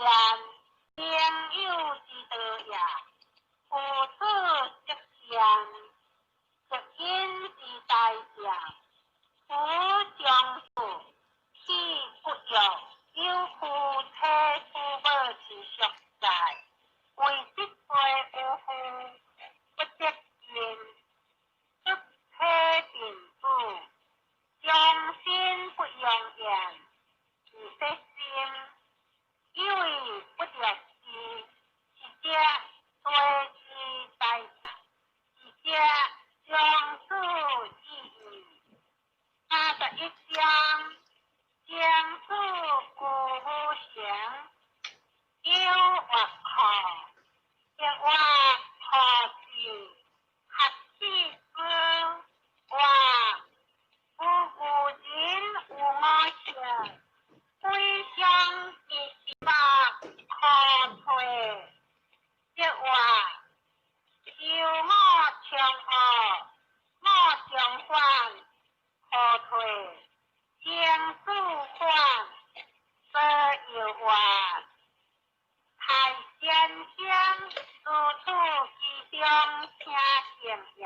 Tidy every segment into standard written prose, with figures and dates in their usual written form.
朋友之道也，父子之相，直因之代也。夫相处，岂不有？有夫妻夫母之相在，为之岁无夫，不得见，不体并主，将心不用言，其失心，以为不得事，是者对之代，是者将处意义。81章，将处故无相，有或可，亦或可是，合气之，或无人无我相，归相之事可退，亦或修我相恶，我相反。可退，将主患，则有话。太先相，如处其中听见也。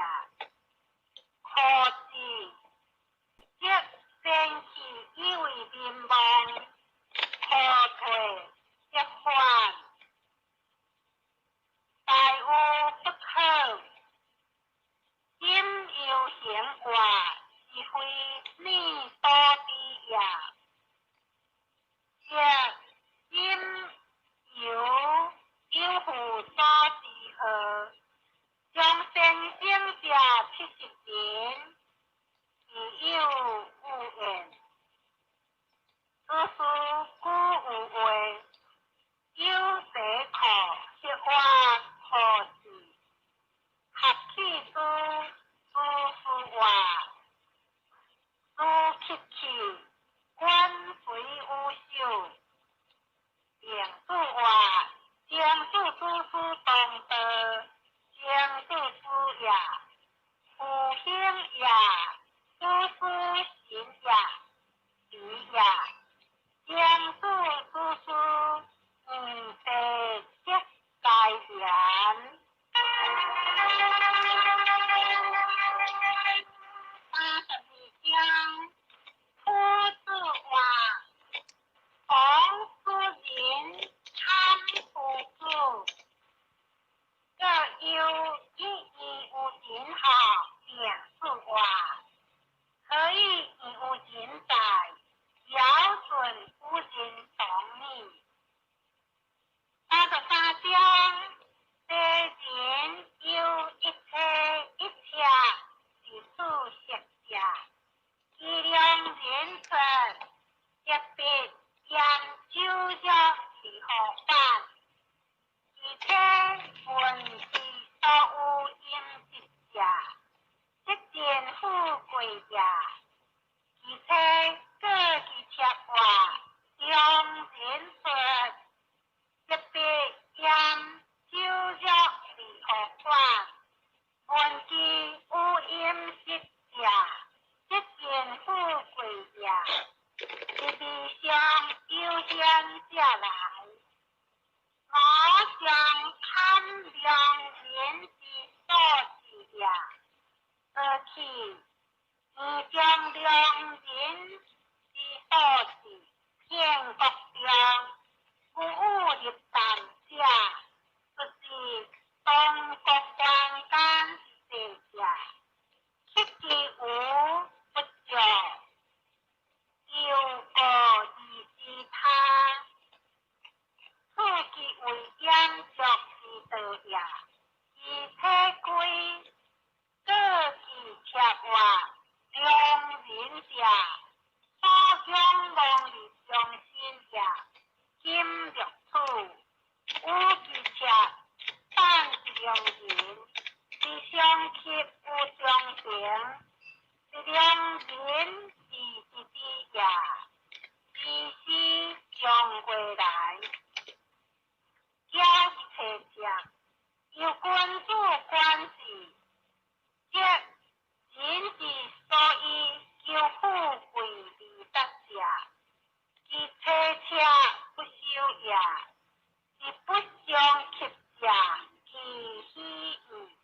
可是，即先其以为面望，可退，亦患。大恶不可，今有显话。是非你多的也，若今有父所之何？将先生者70点，亦有无言。此事故有为，有者可，亦或可是，合气之，诸话。如คิด起，官随无修，并主话，将主诸事动得，将主之也，夫兴也，诸事行也，理也，将主诸事，得皆改言。82章，夫子话，孔夫人参夫子，各有一义无尽好，便是话，可以以无尽在，标准无尽同理。83章，这前有一车一车，是数学家。以两人分，特别研究着是何办，而且文字所有因之下，即件富贵者，而且各其切话，两人分，特别研究着是何办，文字有因之下。即件富贵呀，是地上有闲者来，我将看两人之所持呀，而其将两人之所持骗国中，故入谈者，就是东国官干之者，切其无。不久，有个以之他，此其为养作之道也。以体归，各其切话，两人者，所将望于中心者，今入处，无其切，但是两人，是相契不相平。两人是之也，只是将归来，交是车将，有君主关系，即人之所以有富贵利得者，其车车不修也，是不相吸者，其希矣。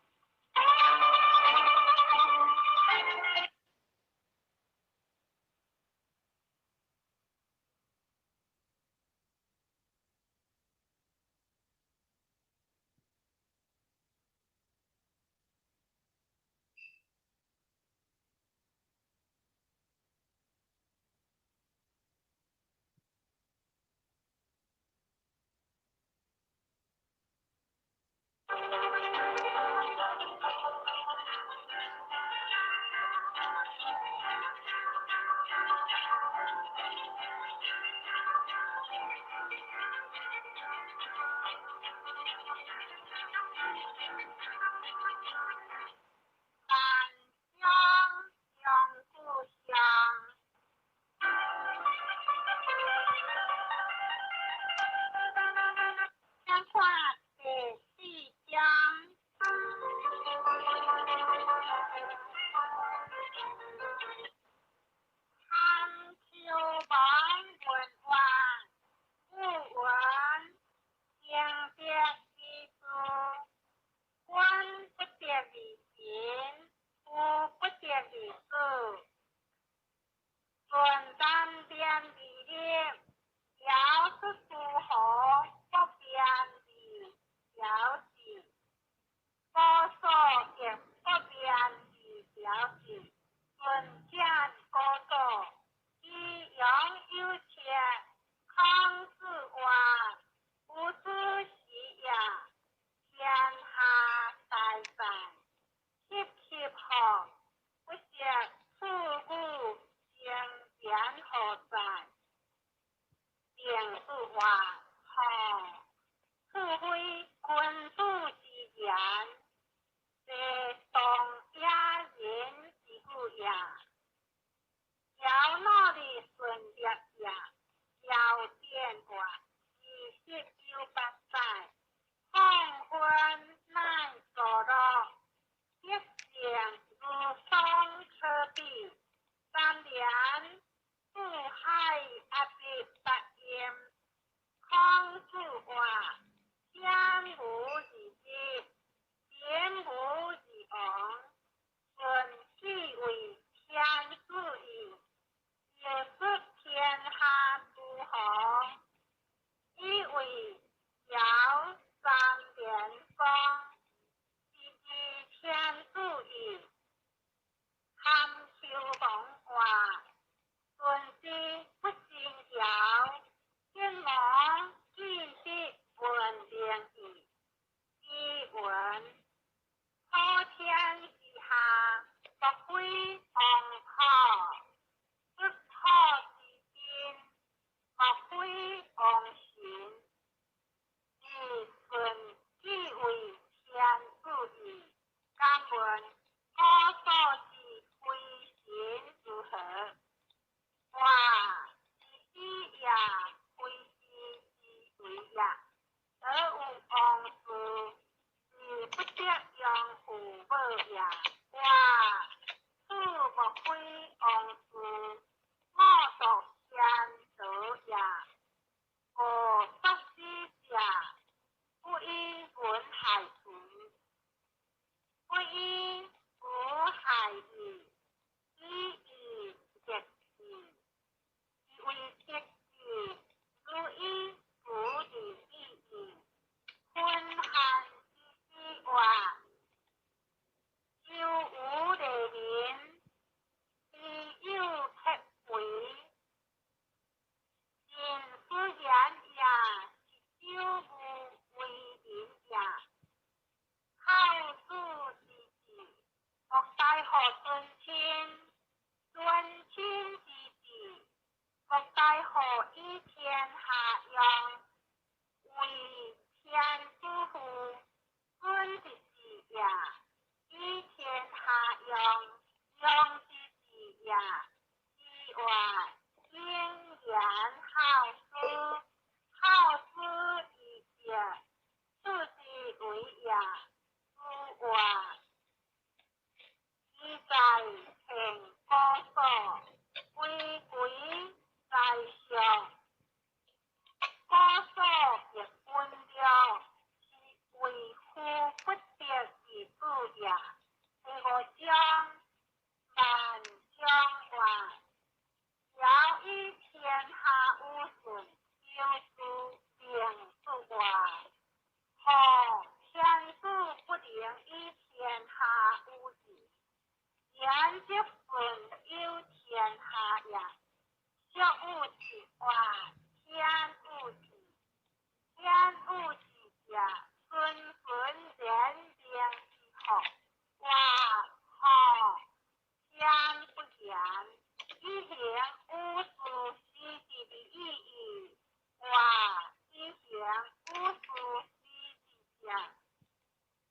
属西之家，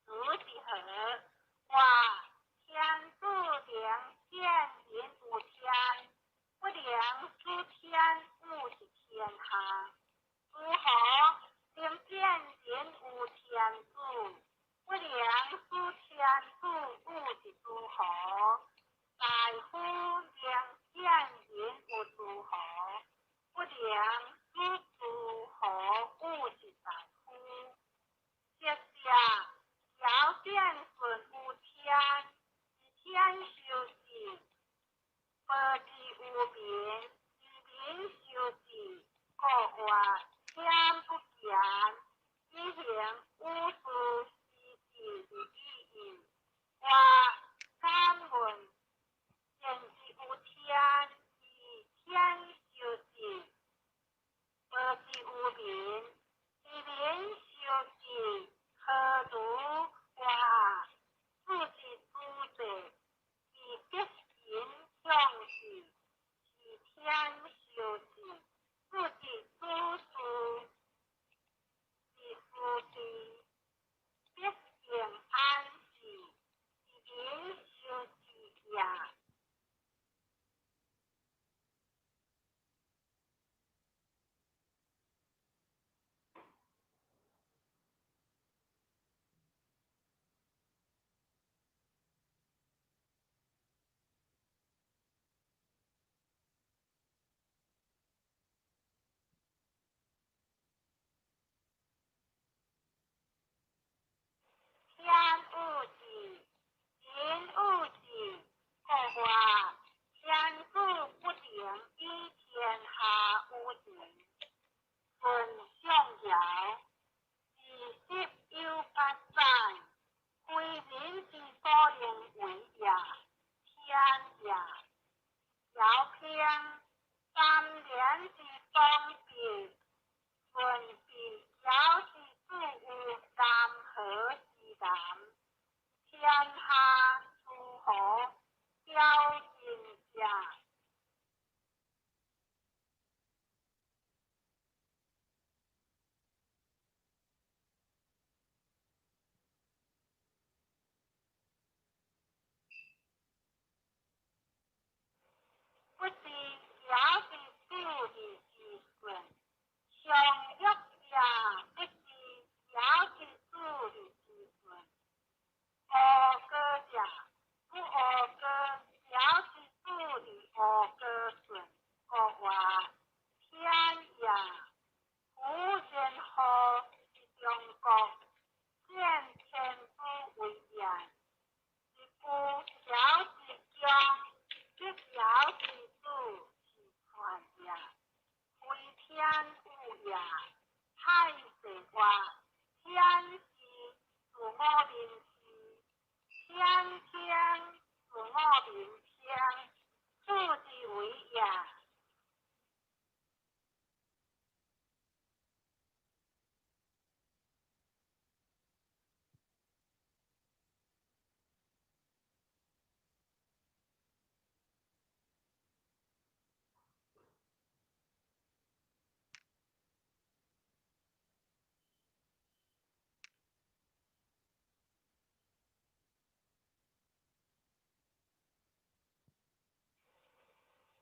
如是何？话天助良见人无天，不良诸天物是天下。如何能见人无天助？不良诸天助物是如何？大夫良见人无如何？不良诸如何物是大夫？接下条件顺无天，天修之；佛之无名，名修之。故话天不见，以行无事是之意义。话敢问见之无天，以天修之；佛之无名，以名修之。何如话自之诸罪，以必行向事，是天修之。自之诸事，是夫之。必行安事，是名修之也。天物之，人物之。故话天助不定，以天下无情。顺相爻，二十有八载，归人之所能为也，天也。爻篇3年之中别，顺必爻之主有三合之男，天下诸侯交尽者。不知爻之主理之顺，相约也不知爻之主理之顺。讹歌者，不讹歌，爻之主理讹歌顺。故话天也。夫人何是中国？见天子为言，是故爻之将，即爻之主是传也。为天物也。太岁话，天是自我名事，天自我名天，主之为也。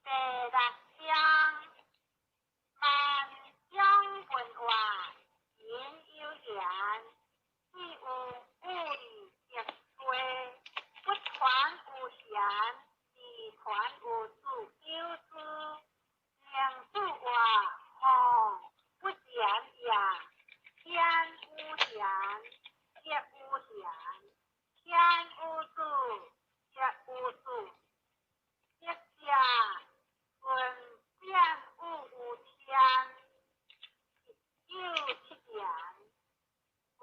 第六章，万将文话，言有言，既有物理结归，不传无贤，而传无主。有之，两主话，不贤也。天无贤，业无贤；天无主，业无主。一下顺见物无天，有七言。顺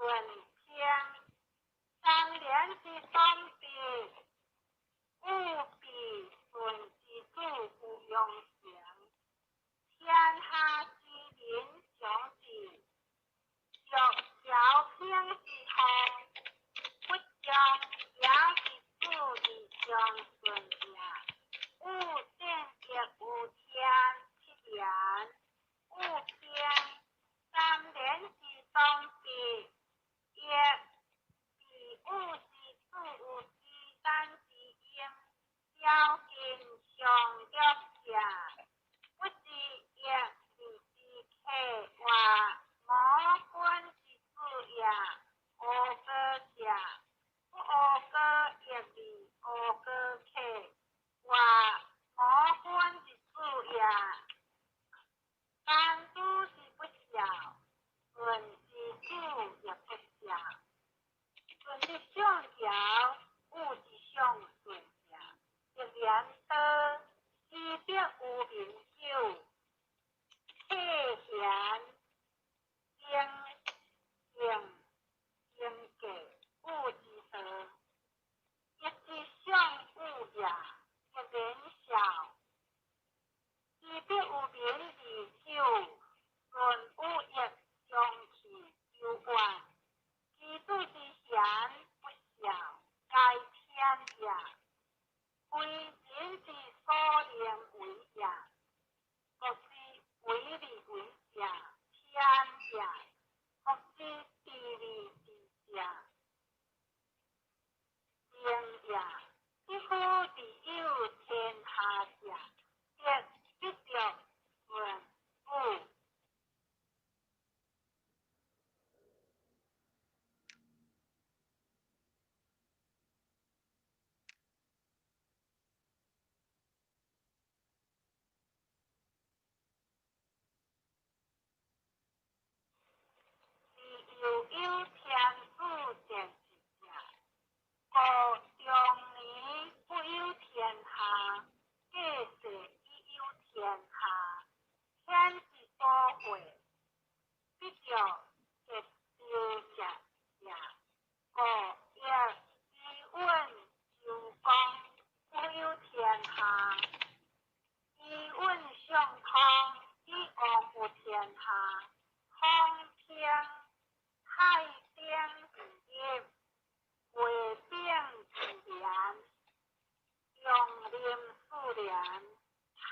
主也不下，顺的上条，物之上顺下，一连得知别有名酒，体贤应格物之德，一之上物也，一连小，知别有名之酒，论物也相其有关。基督之贤不孝，该天也；为人之所怜为也，或是为利为也，天也；或是地利之也，天也。几乎只有天下者，必着顺物。有天主见之者，故中年不有天下，皆是已有天下。天之所会，必着结修者也。故也以问就公，不有天下。以问相通，以王有天下。空天太平之业，为兵之言，用念数年，太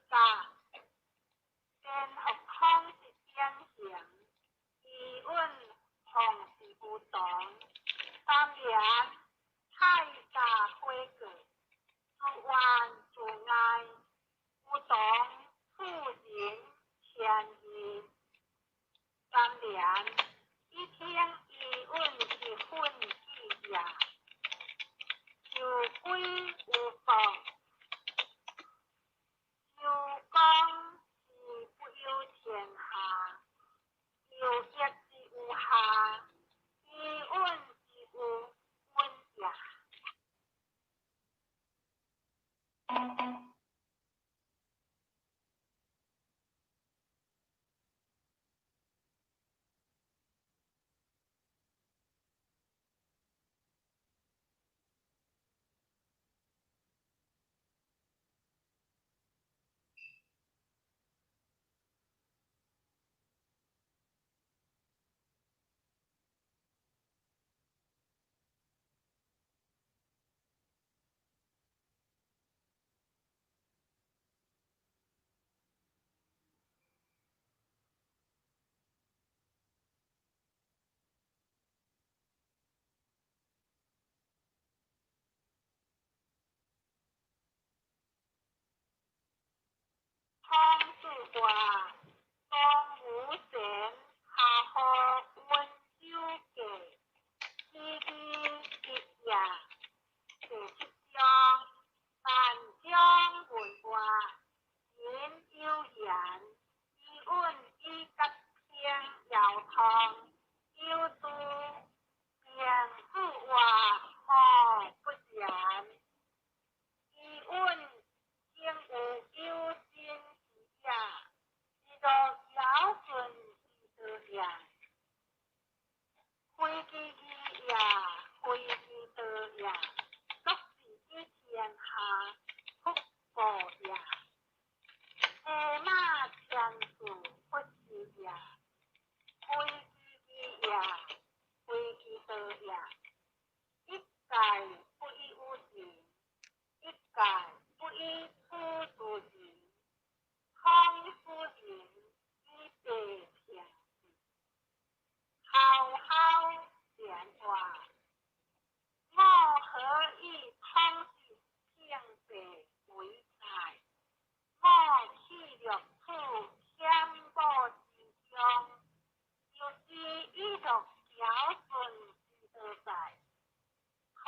甲先学空是典型，以问同是不同。三年太甲辉格，自万自爱，不同富人前义。三年一天一问是混之也，就归无妨。就讲是不有天下，有一之有下，一问之有问也。空是话，东无神，下河温州给，一也。第七章，但将文化，言有言，以问以甲偏摇通，有诸变故话，何不然？以问今有有心之也，是作尧舜之德也，非其义也，非其德也。各是于天下，福报也。下马天数不是也，非其义也，非其德也。一概不以无人，一概不以出诸人。空夫人以白天时，好好闲话。我何以通是天地为财？我去略处天宝之中，就是一种尧舜之德在。空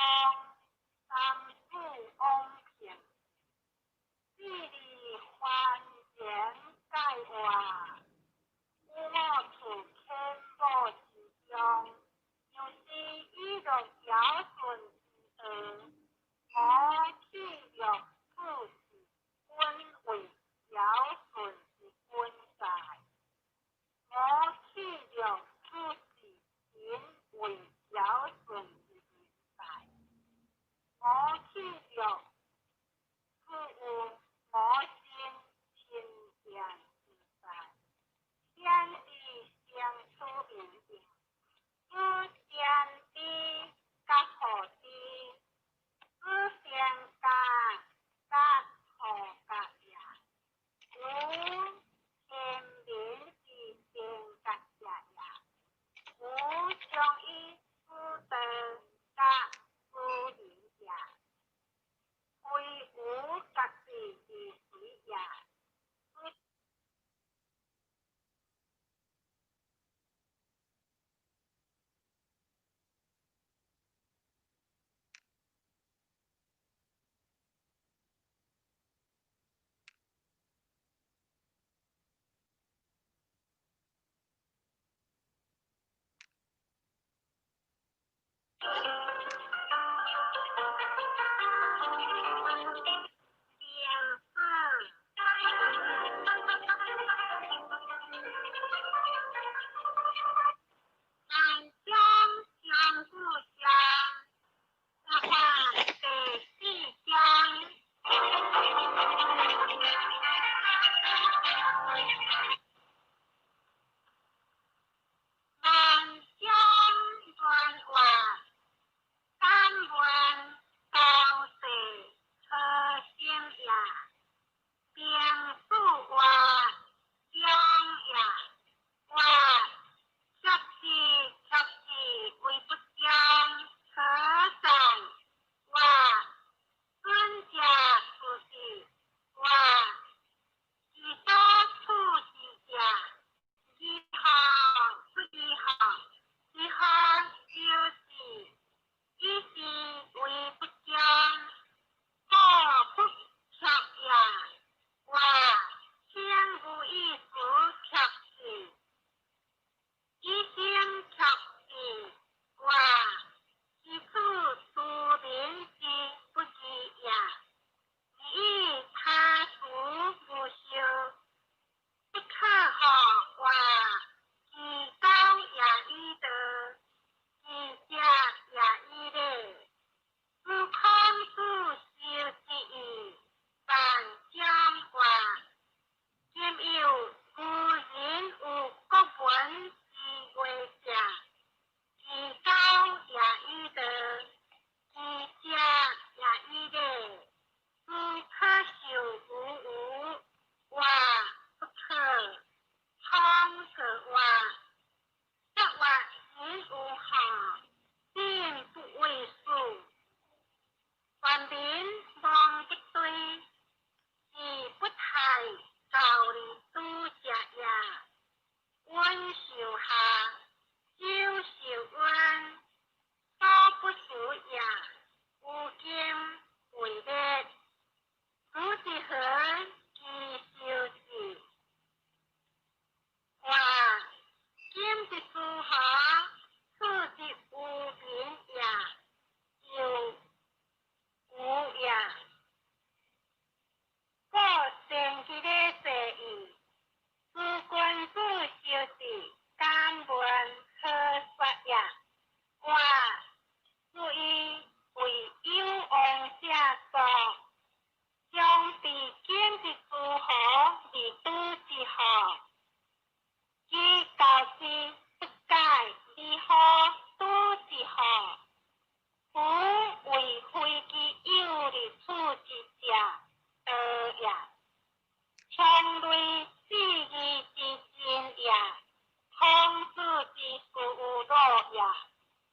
呀，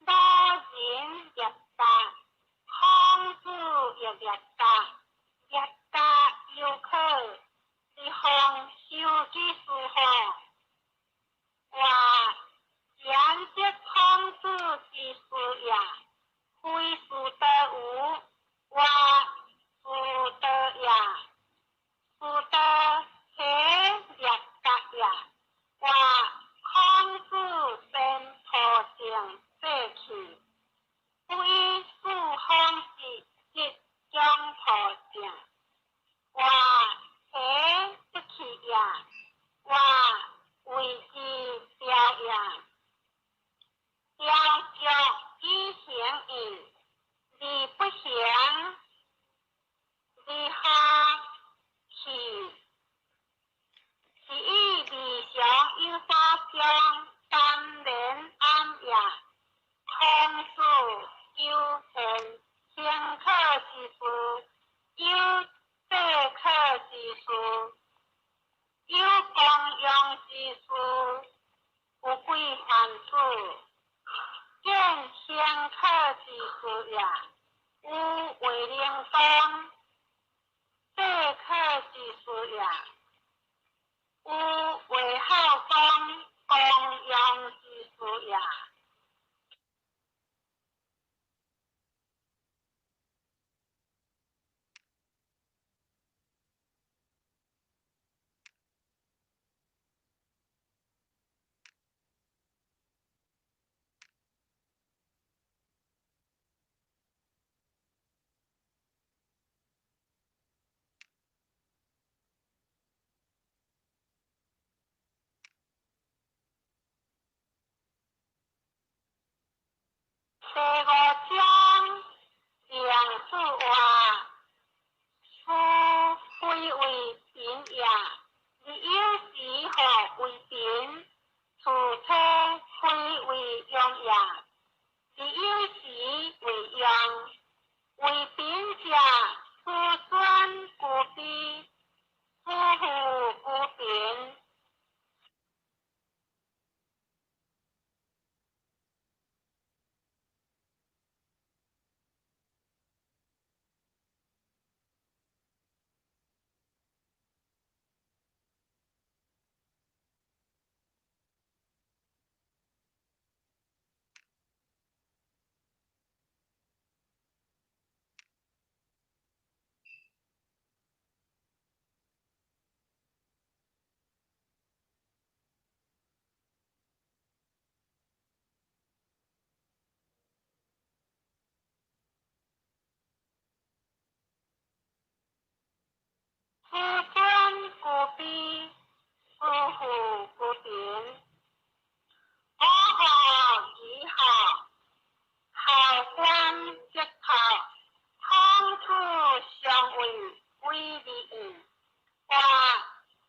老人也大，孔子也大，也大有可，是方修之时候，话言接孔子之事呀，非是得无，话是得呀，是得起也格呀，话孔子先破正这去，非是方式即将破正，话起不去呀，话为之表呀。要教一行义，你不行，你哈去，是以理想有法将三年安呀，空数有成天课之事，有地课之事，有公用之事，不归汉事。见天课之事呀，有为灵动；地课之事呀，有为好功公用之事呀。第五章梁子话，夫非为贫呀，而有时何为贫？除车非为用呀，而有时为用。为贫者，子孙故卑，夫妇故贫。子孙故卑，夫妇故贫。我何以好？好官即好，孔子相为为利益，话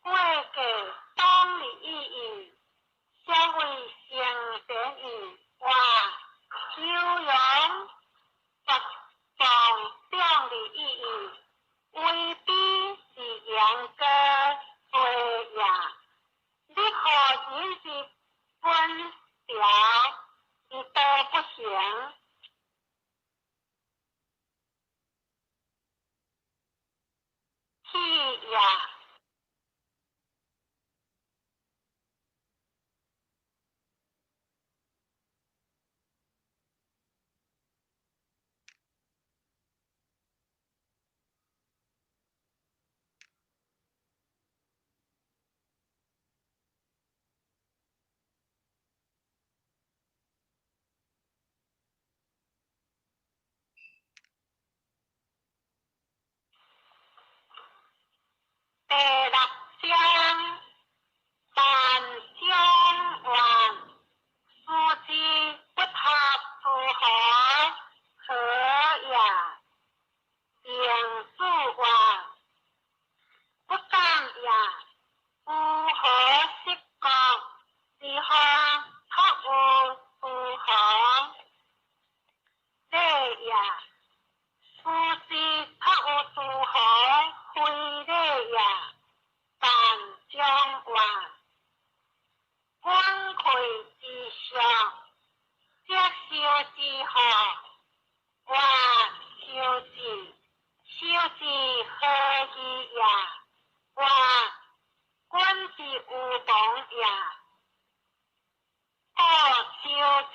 贵给当利益，相为行善义，话修养集中表利益，未必是严格罪呀。了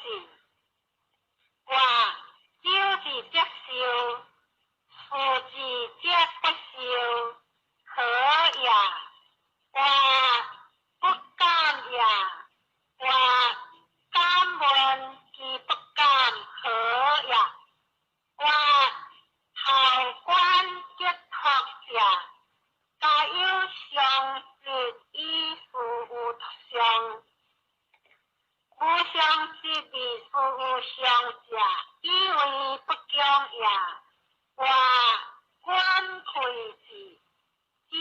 字，我就是接受，父字接不受，可也，我不敢也，我敢问其不敢可也，我后官结托者，皆有相识以事有相。无相之地，事无相者，以为不恭也。我观窥之，接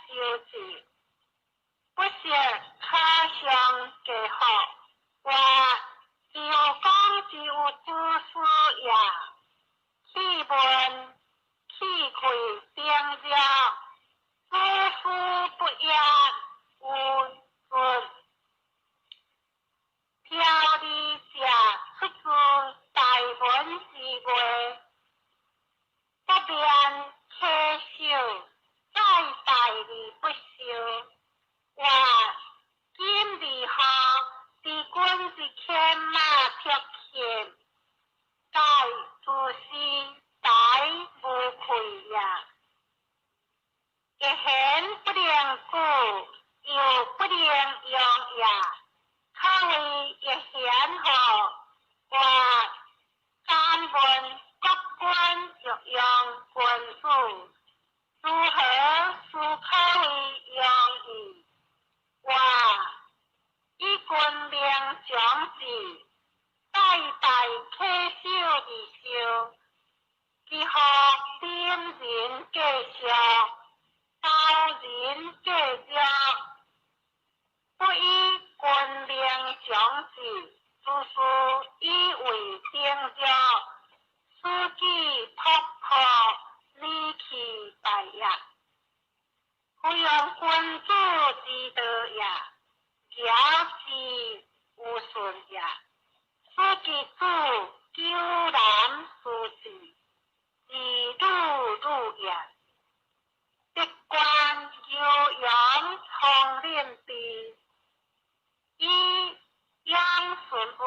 受之，不是可相结合。我就讲之有知识也。气问，气亏并了，知识不也无准。飘离者出自大本之外，不便稽首，再大而不休。我今离后，自君之牵马贴牵，盖自是大无愧也。一言不能故，又不能用也。可谓一显好，我敢问国君欲用君主，如何是可谓用矣？我以君命将之，代代稽首而受，其后点人继续，道人继续。不以君令将之，就是以为定着，此计突破，离其大也。不用君主之道也，矫之无顺也。此其主久难事之，自入入也。一官有用统领之。以养顺无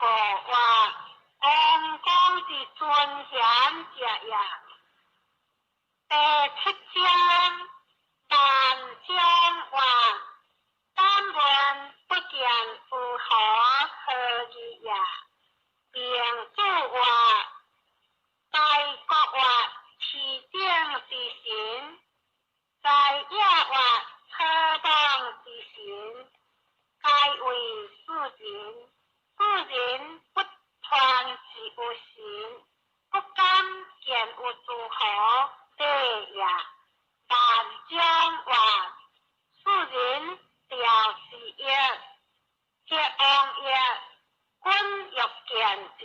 个话，王讲是尊贤者也。第七章，万章话，但闻不见符合何意也。并主话，在国话，其定之行，在野话，何当之行，该为世人。世人不传是有行，不敢见有诸何对也。但将话，世人调是业，皆往业，君欲见之，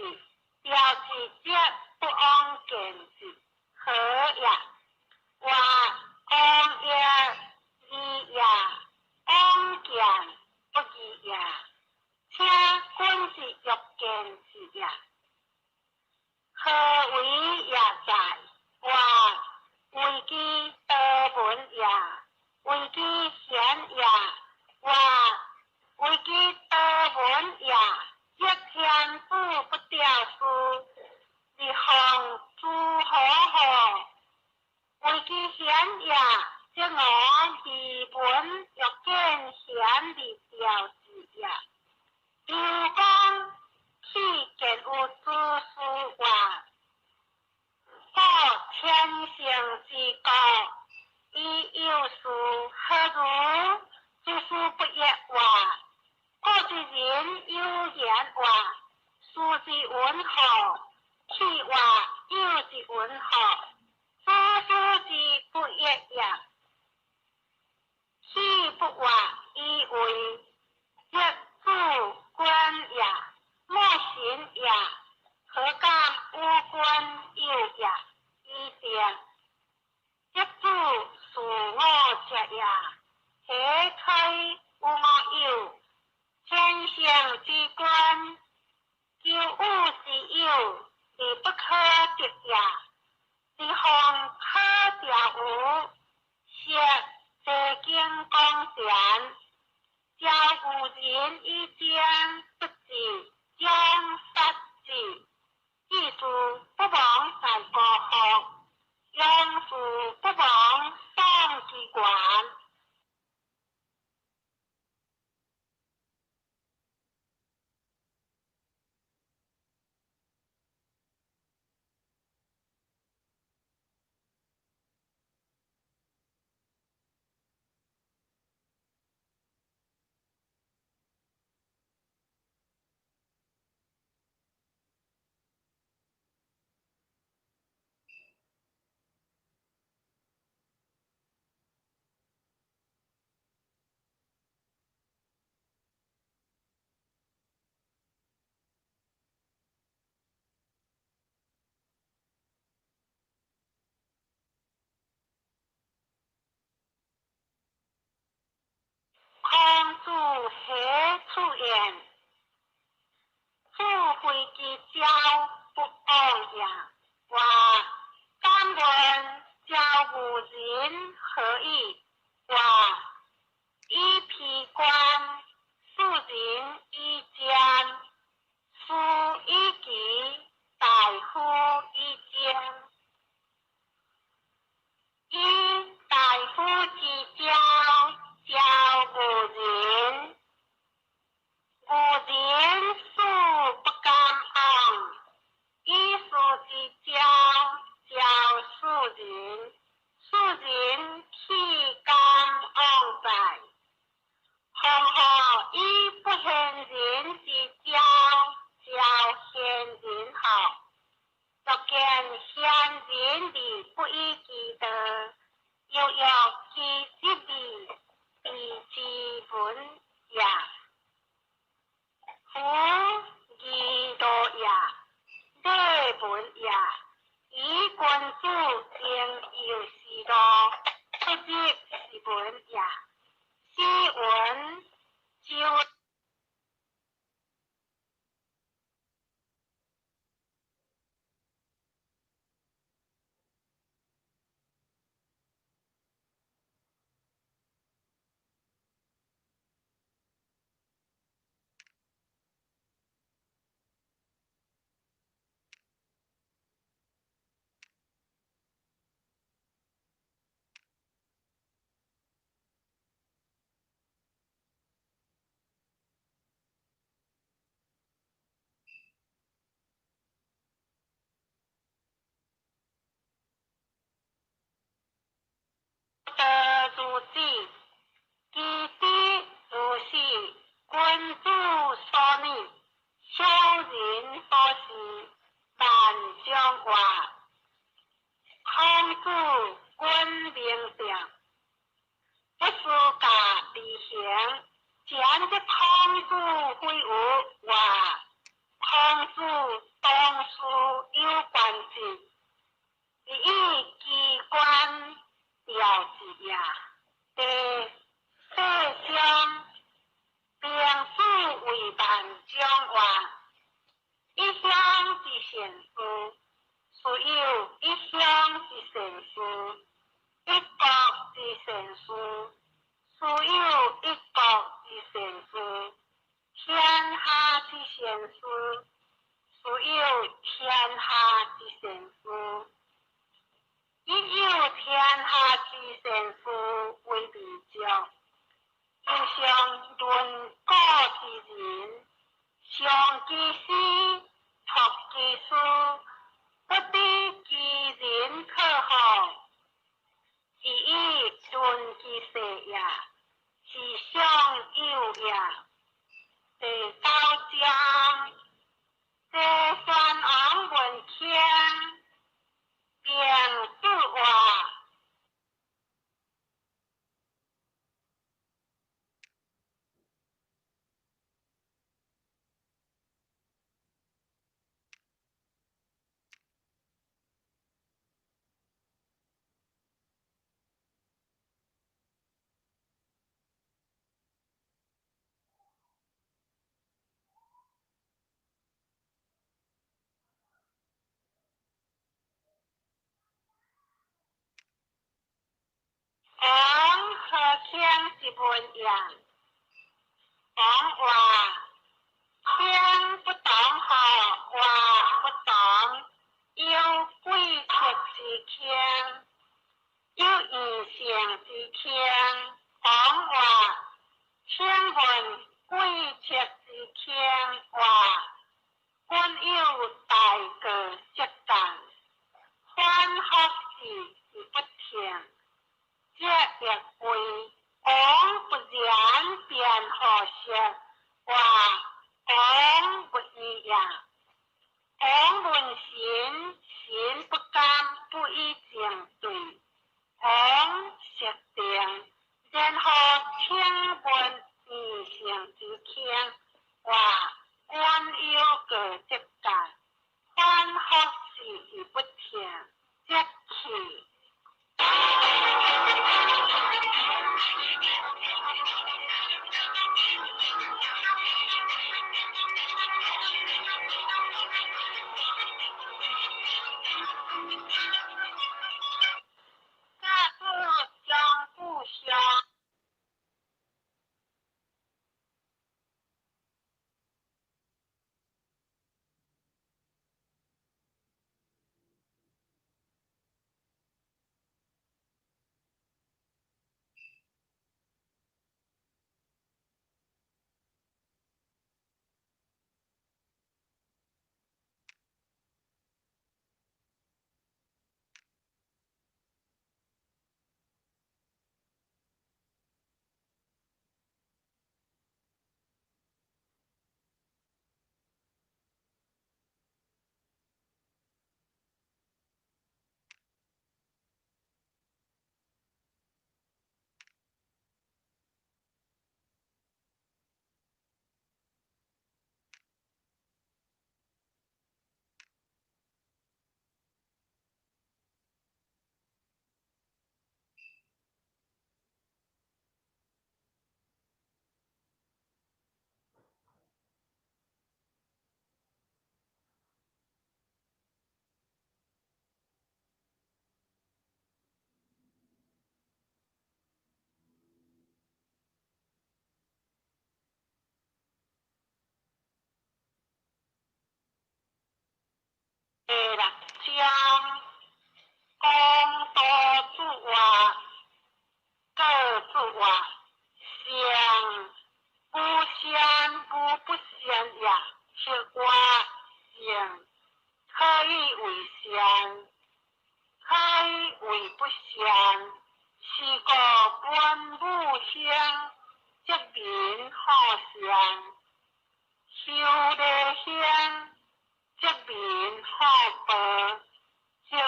调是皆不往见之，何也？话往业义也，往见不义也。且君是欲见之也。何为也在？话为其德本也，为其贤也。话为其德本也，一天子不掉书，日行诸何？为其贤也，即我自本欲见贤的调子也。如讲去见有诸事话，或天性之国，以有事何如？诸事不业话，过之人有言话，事之允何？去话有之允何？诸事之不业也。去不话，以为一主君也，莫行也，何敢无君有也？以定一主属我者也，何推无我有？天性之君，就物之有，而不可得也。是方可调无，是世经公贤。教古人以将不治，将杀治。艺术不枉在国学，用术不枉上机关。空主何处言？富贵之交不安也。话敢问教古人何意？话以披冠，世人以将，夫以己，大夫以将。以大夫之交，教古人。古人素不敢昂，以书之交，教世人。世人岂敢昂哉？何何以不贤人之交，教贤人好？若见贤人的不依其德，又有其失礼，以其本也。夫义道也，礼本也。以君主应有是道，不知是本也。斯文就。君明定，不思假离行，将这通事废物话，通事当事有关系，以机关调治呀，世上并非为万将话，一项是善事，所有一项是善事，一国是善事，所有一国是善事，天下是善事，所有天下是善事，亦有天下之善事为比较。因上论古之人，上其师，托其书，不知其人可好，是以论其事也，是上有也。第九章，这山昂文天，并自话。讲和听是文样，讲话听不懂好，话不懂，有规则之听，有印象之听，讲话听闻规则之听话，均有大个习惯，反复是不听。这亦为讲不然便好些话，讲不一样，讲论行，行不甘不一定对，讲实定，然后听闻意象之听话，均有个习惯，反复是不听，即起。假使将故乡。第六章，讲多之话，各之话，善不善不不善也，是话善，可以为善，可以为不善，是个本不相，即名好善，修的香。即便好报，即话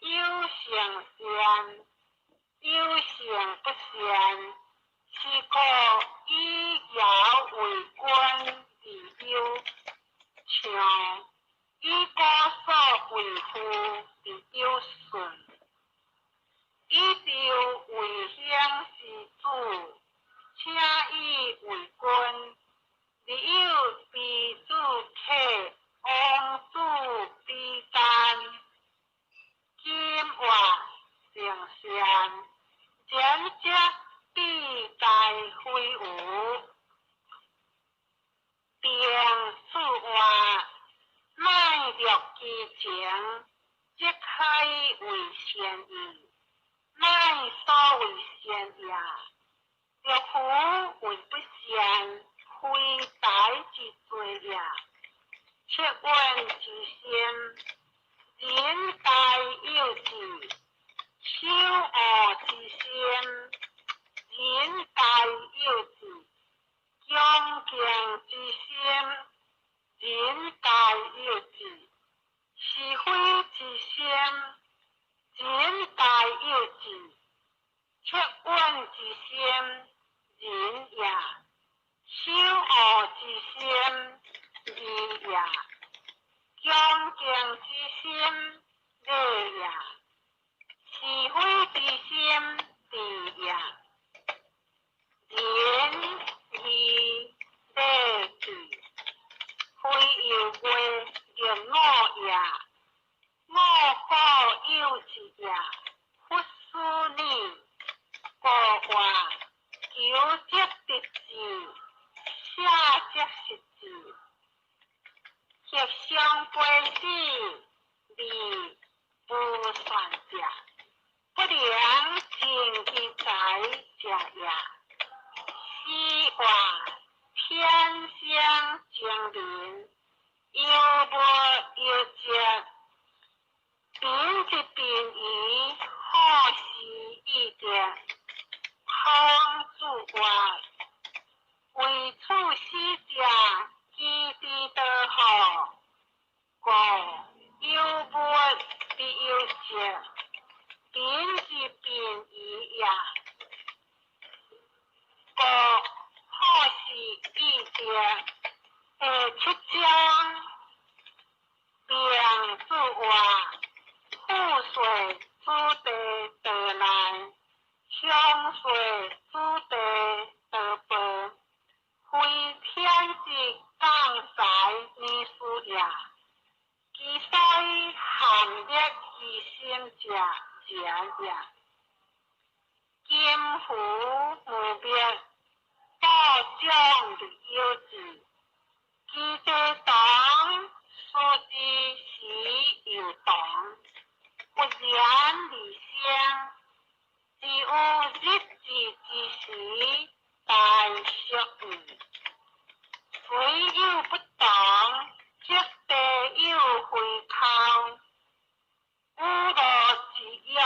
有成善，有善不善，是故以尧为君而忧，像以果所为父而忧顺。以朝为乡是主，请以为君。你有彼主客，王主必干。今话成善，前者必待非无。并此话，卖略其情，即可以为善意。乃所谓善也，若夫为不善，非歹之罪也。切问之先，人大有志；修恶之先，人大有志；恭敬之先，人大有志；是非之先，人大有志。切问之先，人也；修恶之先，义也；恭敬之先，礼也；是非之先，智也。仁义礼智，非有为而我也。我可有之也，不思你。故话求则得志，下则失志。协商归之，利不算者，不良尽其财者也。是话天相将临，有无有节，秉之秉仪，好事易点。康主话，为处世者，积地得好。故有物必有节，秉之秉仪也。故好事易点，出将并主话，富水主地得来。乡水主地得本，非天之降财之事也。其所以含列其心者者也。今夫无别，各种之有志，其地党所之时有党，不然离乡。是有日治之时，大学语，虽有不当，即地有回扣。污罗之用，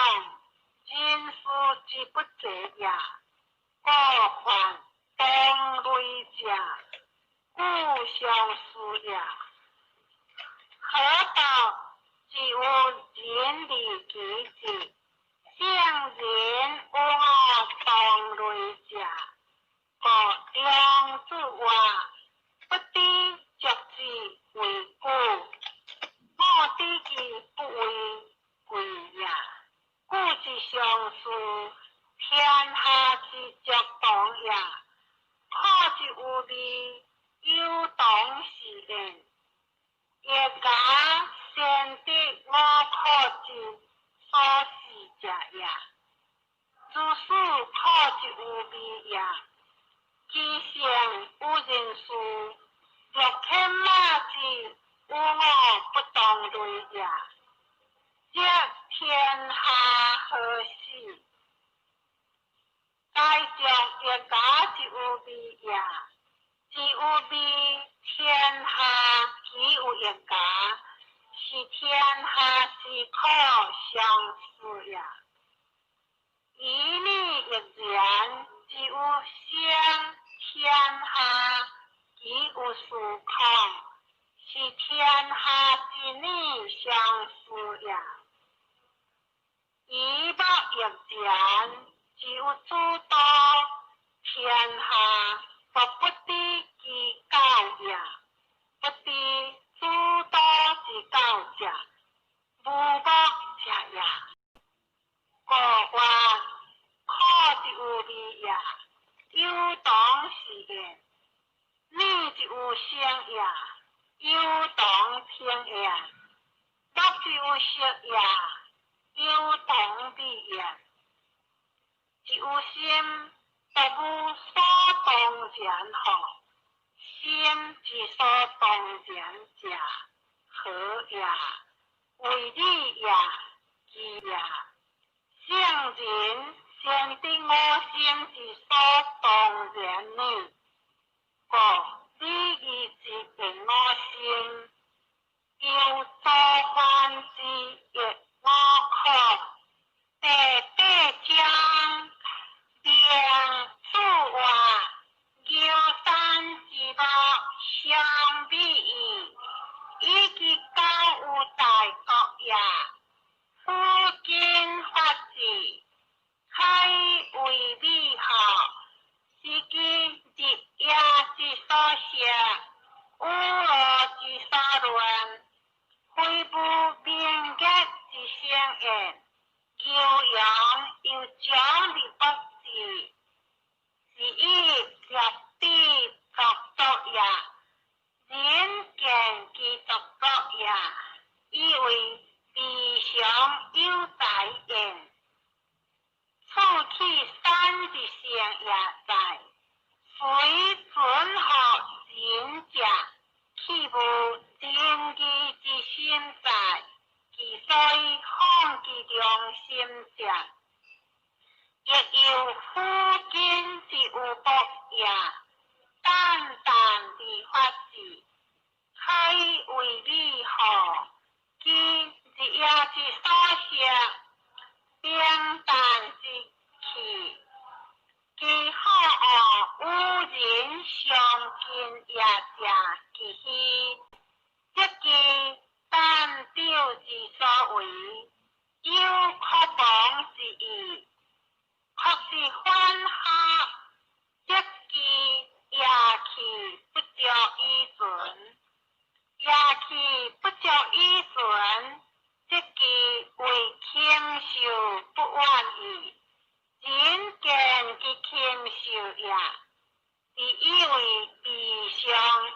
今世之不济也。各犯同类者，故相似也。何道只有人理其志？向人无我同类者，故良主话，不知着之为故，莫知其不为贵也。故之相似，天下之着同也。可之有理，有同是人，也假先得我可之所是者也。诸事可之有理也。其性有人事，若天马之有我不同类也。则天下何事？该将也假之有理也。之有理，天下岂有也假？是天下之可相似也。以理亦然，只有相天下岂有殊空？是天下之理相似也。以物前，只有诸多天下所不知其教也，不知诸多之教者，无国者也。国话可之有理也，有当是言；你之有声也，有当听也；乐之有色也，有当理也。只有心，不无所当然好；心之所当然者，和也，为理也，义也。圣人先定我心之所当然呢，故礼仪之定我心，有作犯之亦我可，地将两处话，有山之道相比矣，以其高有大国也。夫今法治，开为美好，是其日夜之所想，乌俄之所论，非不明结之相言，有阳有将之不治，是以立地作作也，人见其作作也，以为理想有在言，处其山之相也在，虽准合人者，岂无正义之心在？其所以放其良心者，亦有夫今之有德也，淡淡之法治，开为美好，其日夜之所想，平淡之气，其好恶无人相近也者，其虚，即其但丢之所为，有可防之意，确是反下，即其夜气不着依准。夜气不着依准，即其为禽兽不愿意，人见其禽兽也，是以为理想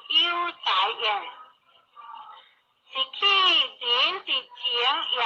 有在言，是其人之情也